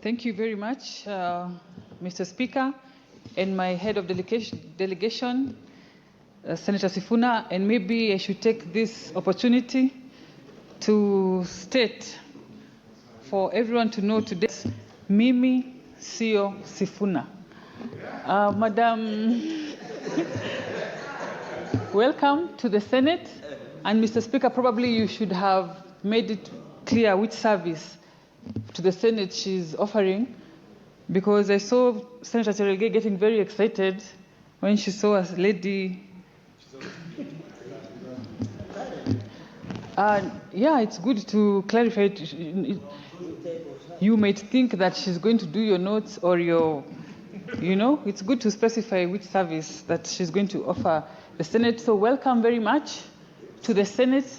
Thank you very much, Mr. Speaker, and my head of delegation, Senator Sifuna, and maybe I should take this opportunity to state for everyone to know today, Mimi Sio Sifuna. Madam, welcome to the Senate. And Mr. Speaker, probably you should have made it clear which service to the Senate she's offering, because I saw Senator Cherelgei getting very excited when she saw a lady. Yeah, it's good to clarify it. You might think that she's going to do your notes or your, it's good to specify which service that she's going to offer the Senate. So welcome very much to the Senate.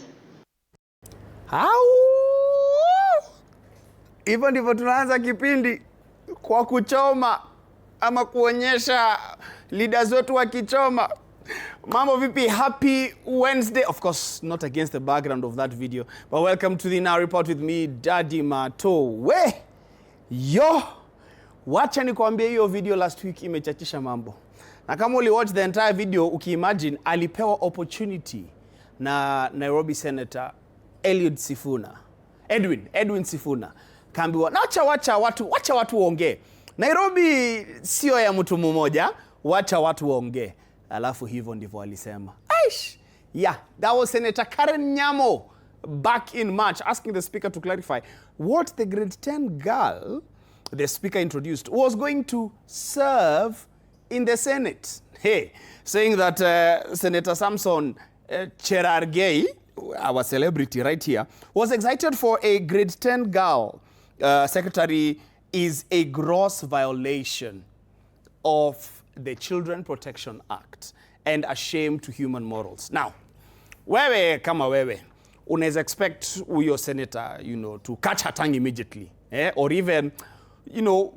Hivyo ndivyo tunaanza kipindi kwa kuchoma ama kuonyesha leaders wetu wakichoma. Mambo vipi? Happy Wednesday. Of course, not against the background of that video, but welcome to the Now Report with me, Daddie Marto. Wacha nikwambie hiyo video last week imechachisha mambo. Na kama watch the entire video, ukiimagine alipewa opportunity na Nairobi Senator Edwin Sifuna. Kaambiwa, wacha watu waongee. Nairobi sio ya mtu mmoja, wacha watu waongee. Alafu hivyo ndivyo alisema. Yeah, that was Senator Karen Nyamo back in March asking the speaker to clarify what the grade 10 girl the speaker introduced was going to serve in the Senate. Saying that Senator Samson Cherargei, our celebrity right here, was excited for a grade 10 girl secretary is a gross violation of the Children Protection Act and a shame to human morals. Now, wewe kama wewe, unaweza expect your senator, to catch her tongue immediately, or even,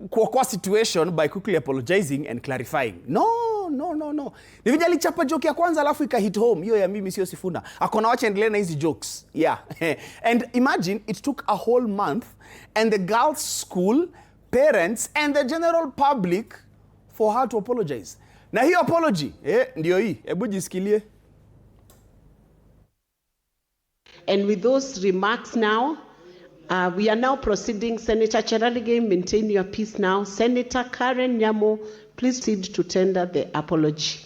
kwa situation by quickly apologizing and clarifying. No. Ni vijali chapa joke ya kwanza alafu hit home. Hiyo ya Mimi Sio Sifuna. Akona wacha endelee na hizi jokes. Yeah. And imagine it took a whole month and the girls' school, parents and the general public for her to apologize. Na hiyo apology, ndio hii. Hebu jisikilie. And with those remarks now, we are now proceeding. Senator Cherargei, maintain your peace now. Senator Karen Nyamo, please proceed to tender the apology.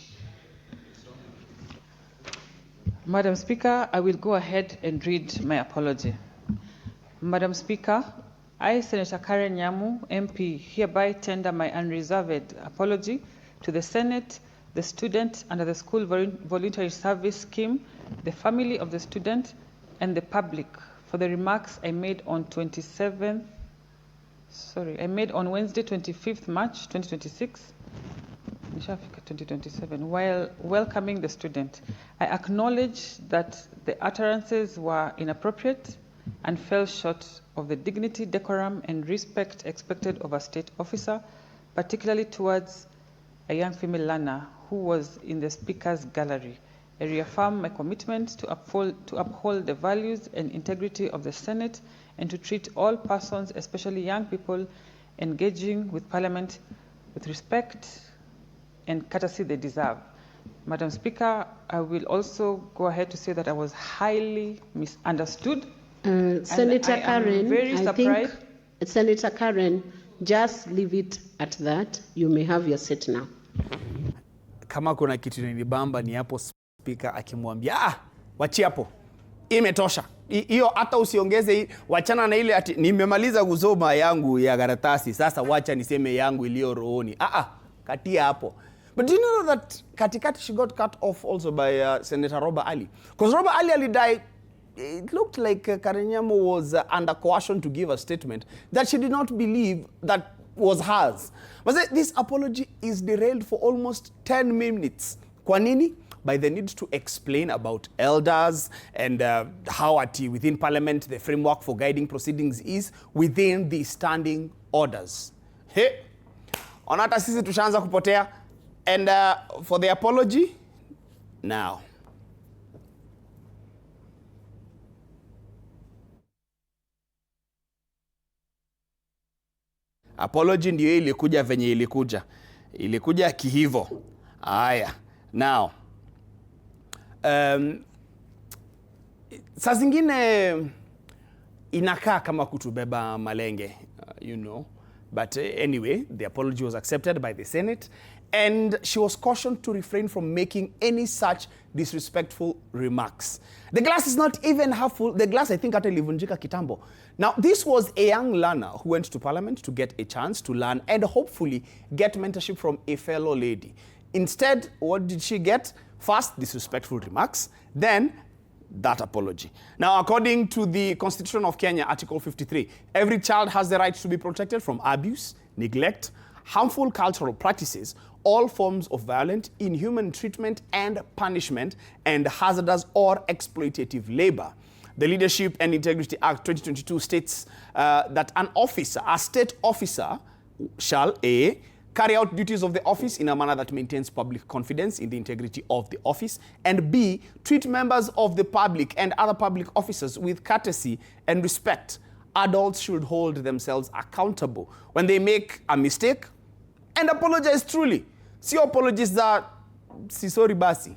Madam Speaker, I will go ahead and read my apology. Madam Speaker, I, Senator Karen Nyamo, MP, hereby tender my unreserved apology to the Senate, the student under the School Voluntary Service Scheme, the family of the student, and the public for the remarks I made on Wednesday, 25th March 2026, 2027, while welcoming the student. I acknowledge that the utterances were inappropriate and fell short of the dignity, decorum, and respect expected of a state officer, particularly towards a young female learner who was in the speaker's gallery. I reaffirm my commitment to uphold the values and integrity of the Senate and to treat all persons, especially young people, engaging with Parliament with respect and courtesy they deserve. Madam Speaker, I will also go ahead to say that I was highly misunderstood. Senator Karen, very surprised. Senator Karen, just leave it at that. You may have your seat now. Kama kuna kitu ni bamba ni hapo speaker akimwambia wachi hapo. Imetosha. Hiyo hata usiongeze, wachana na ile ati nimemaliza kusoma yangu ya karatasi, sasa wacha niseme yangu iliyo rohoni. Katia hapo. But do you know that katikati she got cut off also by Senator Robert Ali? Because Robert Ali died. It looked like Karen Nyamo was under coercion to give a statement that she did not believe that was hers. But this apology is derailed for almost 10 minutes. Kwa nini? By the need to explain about elders and how within Parliament the framework for guiding proceedings is within the standing orders. Onata sisi tushaanza kupotea. And for the apology, now. Apology ndio ilikuja venye ilikuja. Ilikuja kihivo. Haya. Now, saa zingine inakaa kama kutubeba malenge, you know. But anyway, the apology was accepted by the Senate, and she was cautioned to refrain from making any such disrespectful remarks. The glass is not even half full. The glass, I think, hata ilivunjika kitambo. Now, this was a young learner who went to Parliament to get a chance to learn and hopefully get mentorship from a fellow lady. Instead, what did she get? First, disrespectful remarks, then that apology. Now, according to the Constitution of Kenya, Article 53, every child has the right to be protected from abuse, neglect, harmful cultural practices, all forms of violent, inhuman treatment and punishment, and hazardous or exploitative labor. The Leadership and Integrity Act 2022 states that an officer, a state officer, shall A, carry out duties of the office in a manner that maintains public confidence in the integrity of the office, and B, treat members of the public and other public officers with courtesy and respect. Adults should hold themselves accountable when they make a mistake and apologize truly. Sio apologies za si sorry basi.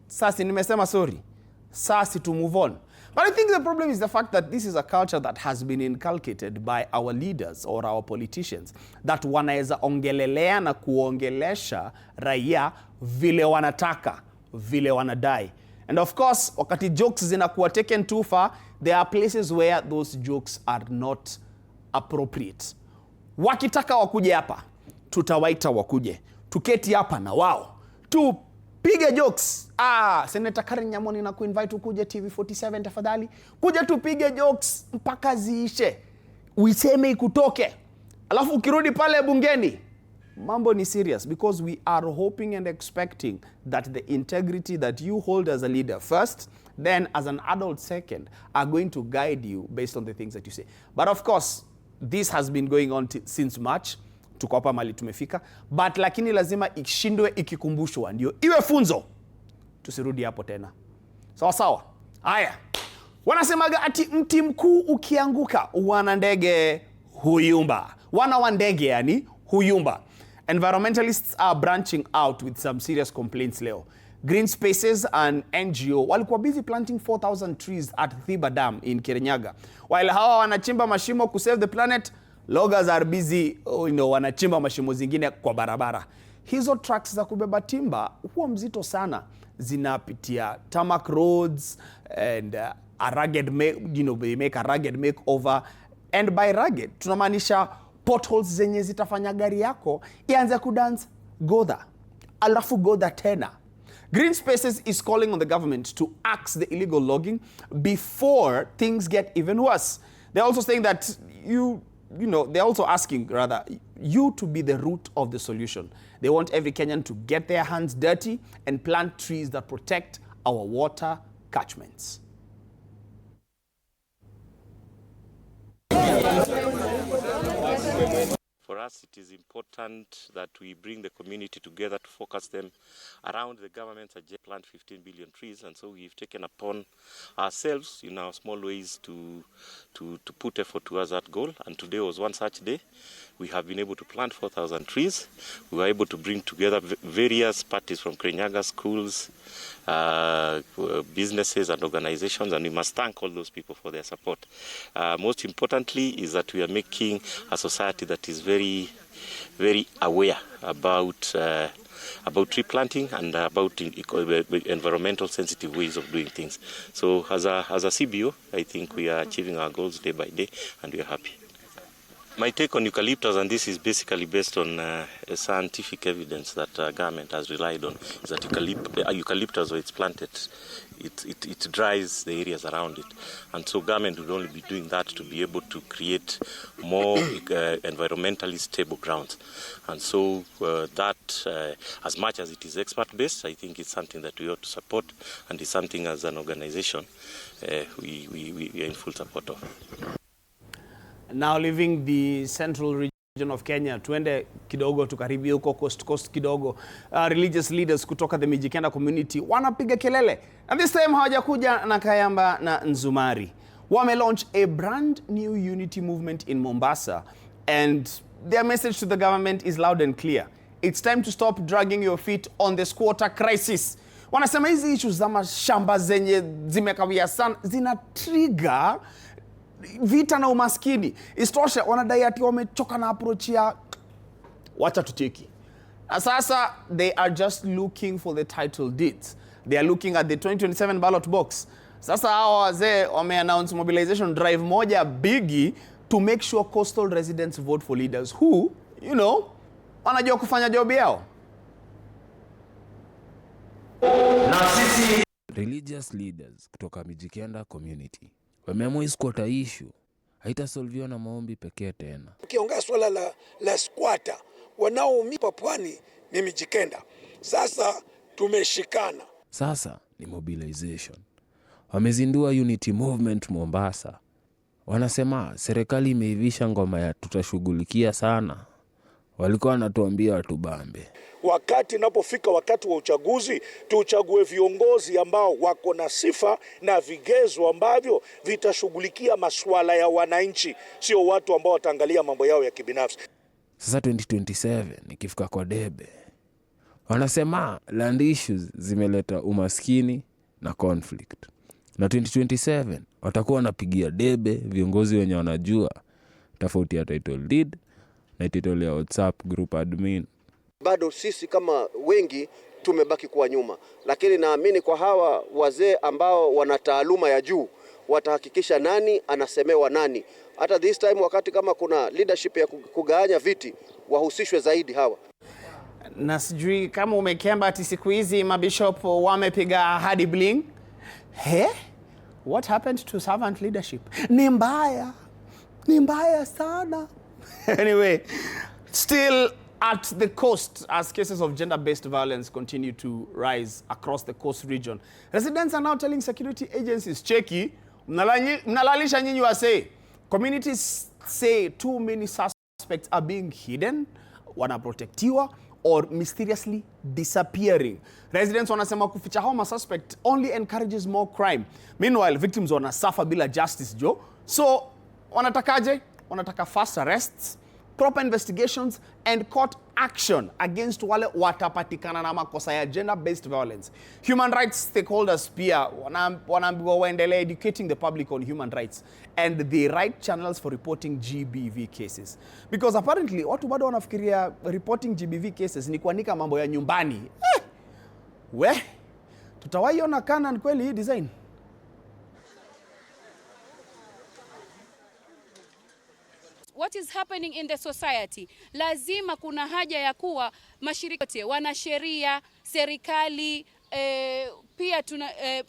Sasi nimesema sorry. Sasi to move on. But I think the problem is the fact that this is a culture that has been inculcated by our leaders or our politicians, that wanaweza ongelelea na kuongelesha raia vile wanataka, vile wanadai. And of course, wakati jokes zinakuwa taken too far, there are places where those jokes are not appropriate. Wakitaka wakuje hapa, tutawaita wakuje. Tuketi hapa na wao. Tupige jokes. Senator Karen Nyamoni na kuinvite ukuje TV47 tafadhali. Kuja tupige jokes mpaka ziishe. Uiseme ikutoke. Alafu ukirudi pale bungeni, mambo ni serious, because we are hoping and expecting that the integrity that you hold as a leader first, then as an adult second, are going to guide you based on the things that you say. But of course, this has been going on since March. Tuko hapa mali tumefika, but lakini lazima ishindwe ikikumbushwa ndio iwe funzo, tusirudi hapo tena. Sawa sawa. Haya, wanasemaga ati mti mkuu ukianguka wana ndege huyumba. Wana wa ndege yani huyumba. Environmentalists are branching out with some serious complaints leo. Green Spaces and NGO walikuwa busy planting 4,000 trees at Thiba Dam in Kirinyaga. While hawa wanachimba mashimo to save the planet, loggers are busy, wanachimba mashimo zingine kwa barabara. Hizo trucks za kubeba timba huwa mzito sana. Zinapitia tarmac roads and a rugged they make a rugged makeover. And by rugged, tunamaanisha potholes zenye zitafanya gari yako ianze kudance godha. Alafu godha tena. Green Spaces is calling on the government to axe the illegal logging before things get even worse. They're also saying that they're also asking, rather, you to be the root of the solution. They want every Kenyan to get their hands dirty and plant trees that protect our water catchments. For us, it is important that we bring the community together to focus them around the government's agenda, plant 15 billion trees, and so we've taken upon ourselves in our small ways to put effort towards that goal. And today was one such day. We have been able to plant 4,000 trees. We were able to bring together various parties from Kirinyaga, schools, businesses and organizations, and we must thank all those people for their support. Most importantly is that we are making a society that is very, very aware about tree planting and about environmental sensitive ways of doing things. So as a CBO, I think we are achieving our goals day by day, and we are happy. My take on eucalyptus, and this is basically based on scientific evidence that government has relied on, is that eucalyptus, when it's planted, it dries the areas around it. And so government would only be doing that to be able to create more environmentally stable grounds. And so as much as it is expert-based, I think it's something that we ought to support, and it's something as an organization we are in full support of. Now leaving the central region of Kenya, tuende kidogo tukaribi huko coast kidogo. Religious leaders kutoka the Mijikenda community wanapiga kelele. And this time hawajakuja na Kayamba na Nzumari. Wame launch a brand new unity movement in Mombasa, and their message to the government is loud and clear. It's time to stop dragging your feet on the squatter crisis. Wanasema hizi issues za mashamba zenye zimekawia sana zina trigger vita na umaskini. Istosha wanadai ati wamechoka na approach ya wacha tuteki. Sasa they are just looking for the title deeds. They are looking at the 2027 ballot box. Sasa hawa wazee wame-announce mobilization drive moja bigi to make sure coastal residents vote for leaders who, you know, wanajua kufanya job yao. Na sisi religious leaders kutoka Mijikenda community wameamua isquatter issue haitasolviwa na maombi pekee tena. Ukiongea swala la squatter, wanaoumia Pwani ni Mijikenda. Sasa tumeshikana. Sasa ni mobilization. Wamezindua Unity Movement Mombasa. Wanasema serikali imeivisha ngoma ya tutashughulikia sana. Walikuwa wanatuambia watubambe. Wakati inapofika wakati wa uchaguzi, tuchague viongozi ambao wako na sifa na vigezo ambavyo vitashughulikia masuala ya wananchi, sio watu ambao wataangalia mambo yao ya kibinafsi. Sasa 2027 nikifika kwa debe, wanasema land issues zimeleta umaskini na conflict. Na 2027 watakuwa wanapigia debe viongozi wenye wanajua tofauti ya title deed na title ya WhatsApp group admin. Bado sisi kama wengi tumebaki kwa nyuma, lakini naamini kwa hawa wazee ambao wana taaluma ya juu watahakikisha nani anasemewa nani. Hata this time wakati kama kuna leadership ya kugawanya viti, wahusishwe zaidi hawa. Na sijui kama umekemba ati siku hizi mabishop wamepiga hadi bling. He? What happened to servant leadership? Ni mbaya sana. Anyway, still at the coast, as cases of gender-based violence continue to rise across the coast region, residents are now telling security agencies, cheki, mnalalisha nyinyi wase. Communities say too many suspects are being hidden, wanaprotectiwa, or mysteriously disappearing. Residents wanasema kuficha hao suspect only encourages more crime. Meanwhile, victims wanasuffer bila justice, jo. So, wanatakaje? Wanataka fast arrests, proper investigations, and court action against wale watapatikana na makosa ya gender-based violence. Human rights stakeholders pia wanaambiwa waendelee educating the public on human rights and the right channels for reporting GBV cases. Because apparently, watu bado wanafikiria reporting GBV cases ni kuandika mambo ya nyumbani. Tutawaiona Canon kweli hii design? What is happening in the society? Lazima kuna haja ya kuwa mashirika yote, wanasheria, serikali,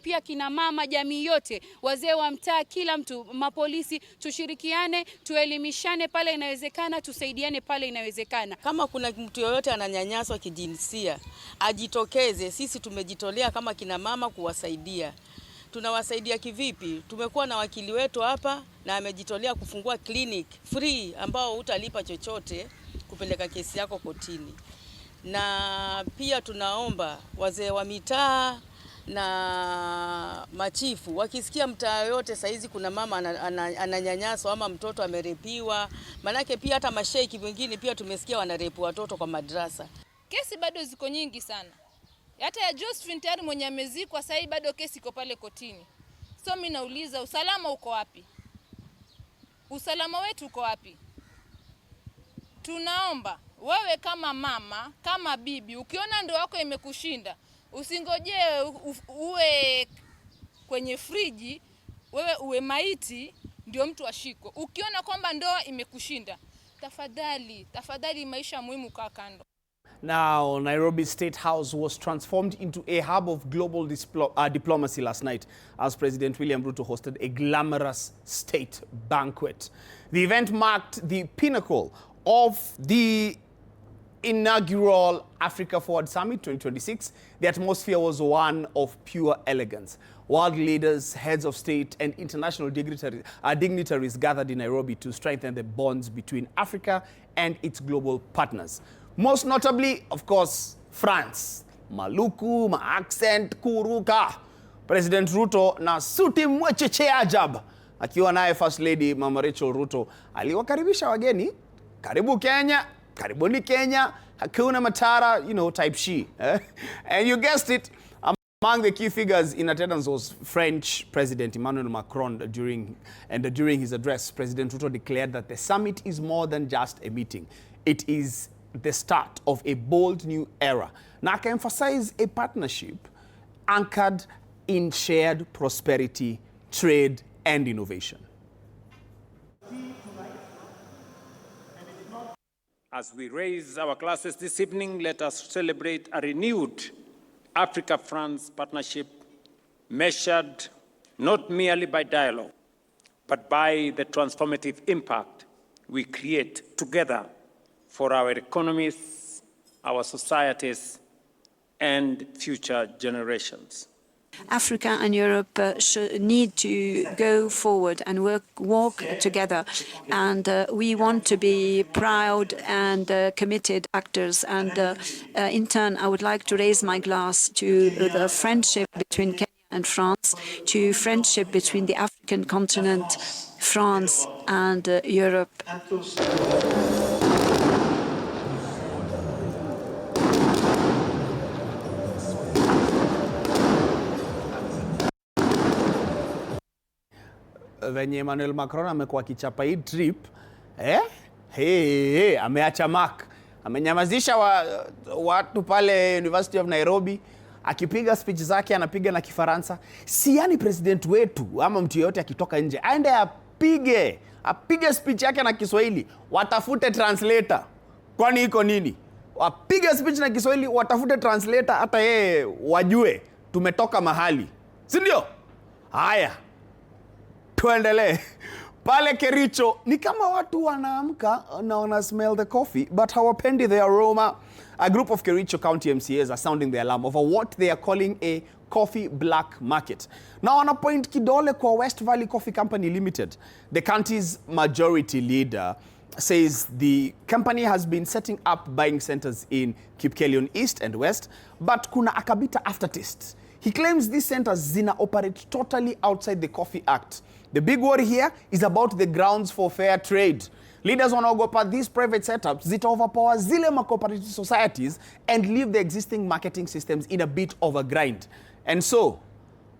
pia kina mama, jamii yote, wazee wa mtaa, kila mtu, mapolisi, tushirikiane, tuelimishane pale inawezekana, tusaidiane pale inawezekana. Kama kuna mtu yoyote ananyanyaswa kijinsia, ajitokeze. Sisi tumejitolea kama kina mama kuwasaidia. Tunawasaidia kivipi? Tumekuwa na wakili wetu hapa na amejitolea kufungua clinic free ambao hutalipa chochote kupeleka kesi yako kotini. Na pia tunaomba wazee wa mitaa na machifu wakisikia mtaa yote saizi kuna mama ananyanyaswa ama mtoto amerepiwa, manake pia hata masheiki wengine pia tumesikia wanarepu watoto kwa madrasa. Kesi bado ziko nyingi sana. Hata ya Josephine tayari mwenye amezikwa sasa bado kesi iko pale kotini. So mimi nauliza, usalama uko wapi? Usalama wetu uko wapi? Tunaomba wewe kama mama, kama bibi, ukiona ndoa yako imekushinda, usingoje uwe kwenye friji, wewe uwe maiti ndio mtu ashikwe. Ukiona kwamba ndoa imekushinda, tafadhali maisha muhimu kaa kando. Now, Nairobi State House was transformed into a hub of global diplomacy last night as President William Ruto hosted a glamorous state banquet. The event marked the pinnacle of the inaugural Africa Forward Summit 2026. The atmosphere was one of pure elegance. World leaders, heads of state, and international dignitaries gathered in Nairobi to strengthen the bonds between Africa and its global partners. Most notably, of course, France. Maluku, ma-accent, kuruka. President Ruto na suti mwecheche ajab. Akiwa naye First Lady Mama Rachel Ruto aliwakaribisha wageni Karibu Kenya, karibuni Kenya, hakuna matata, you know, type she. And you guessed it, among the key figures in attendance was French President Emmanuel Macron. During his address, President Ruto declared that the summit is more than just a meeting. It is the start of a bold new era. Now, I can emphasize a partnership anchored in shared prosperity, trade, and innovation. As we raise our glasses this evening, let us celebrate a renewed Africa-France partnership measured not merely by dialogue, but by the transformative impact we create together for our economies, our societies, and future generations. Africa and Europe need to go forward and walk together. And we want to be proud and committed actors. And in turn, I would like to raise my glass to the friendship between Kenya and France, to friendship between the African continent, France, and Europe. Venye Emmanuel Macron amekuwa kichapa hii trip, ameacha mark. Amenyamazisha watu pale University of Nairobi, akipiga speech zake anapiga na Kifaransa. Si yani president wetu ama mtu yeyote akitoka nje aende apige speech yake na Kiswahili, watafute translator. Kwani iko nini? Apige speech na Kiswahili, watafute translator, hata yeye wajue tumetoka mahali. Si ndio? Haya. Tuendelee. Pale Kericho ni kama watu wanaamka na wana smell the coffee but hawapendi the aroma. A group of Kericho County MCAs are sounding the alarm over what they are calling a coffee black market. Now wana point kidole kwa West Valley Coffee Company Limited. The county's majority leader says the company has been setting up buying centers in Kipkelion East and West, but kuna akabita aftertaste. He claims these centers zina operate totally outside the Coffee Act. The big worry here is about the grounds for fair trade. Leaders wanaogopa these private setups zita overpower zile cooperative societies and leave the existing marketing systems in a bit of a grind. And so,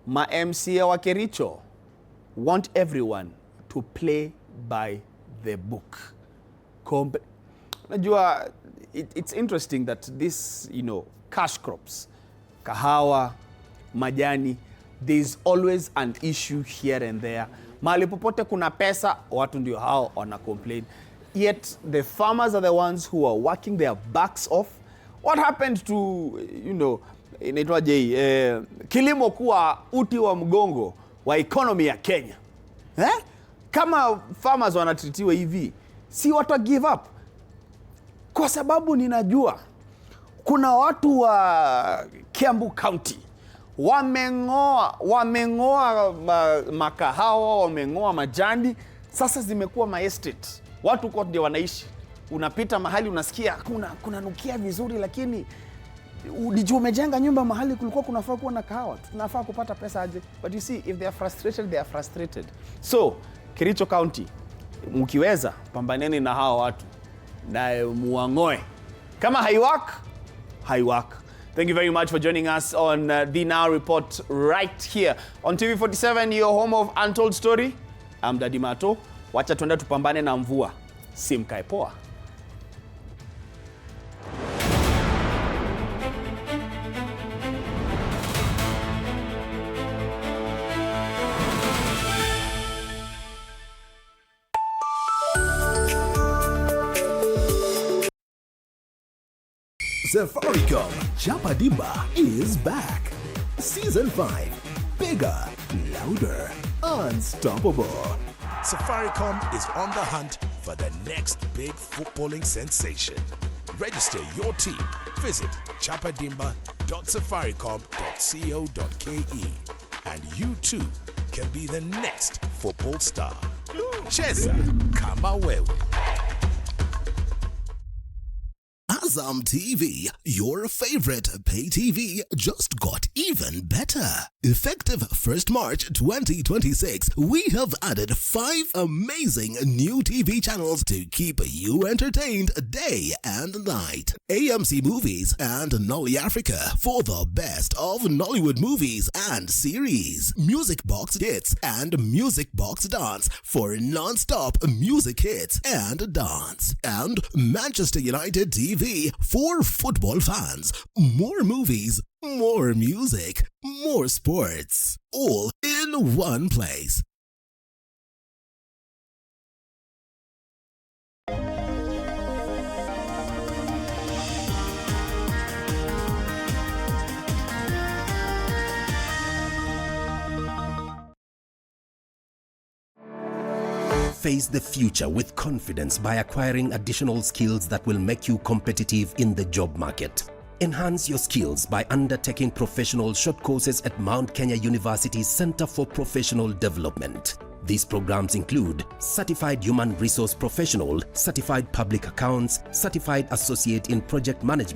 ma MCA wa Kericho want everyone to play by the book. Najua, it's interesting that this, you know, cash crops, kahawa, majani, there's always an issue here and there. Mahali popote kuna pesa, watu ndio hao wana complain. Yet the farmers are the ones who are working their backs off. What happened to, you know, inaitwaje, kilimo kuwa uti wa mgongo wa economy ya Kenya? Kama farmers wanatritiwa hivi, si watu give up. Kwa sababu ninajua kuna watu wa Kiambu County wamengoa makahawa, wamengoa majani, sasa zimekuwa ma estate. Watu kwa ndio wanaishi. Unapita mahali unasikia kuna nukia vizuri, lakini unijua umejenga nyumba mahali kulikuwa kunafaa kuwa na kahawa. Tunafaa kupata pesa aje? But you see, if they are frustrated, they are frustrated. So, Kericho County, mkiweza pambaneni na hawa watu na muangoe. Kama haiwak. Thank you very much for joining us on the Now Report right here on TV47, your home of Untold Story. I'm Daddie Marto. Wacha tuende tupambane na mvua. Simkae poa. Safaricom Chapa Dimba is back. Season 5. Bigger, louder, unstoppable. Safaricom is on the hunt for the next big footballing sensation. Register your team. Visit chapadimba.safaricom.co.ke and you too can be the next football star. Cheza kama wewe. Azam TV, your favorite pay TV, just got even better. Effective 1st March 2026, we have added 5 amazing new TV channels to keep you entertained day and night. AMC Movies and Nolly Africa for the best of Nollywood movies and series. Music Box Hits and Music Box Dance for non-stop music hits and dance. And Manchester United TV for football fans. More movies, more music, more sports. All in one place. Face the future with confidence by acquiring additional skills that will make you competitive in the job market. Enhance your skills by undertaking professional short courses at Mount Kenya University's Center for Professional Development. These programs include Certified Human Resource Professional, Certified Public Accounts, Certified Associate in Project Management,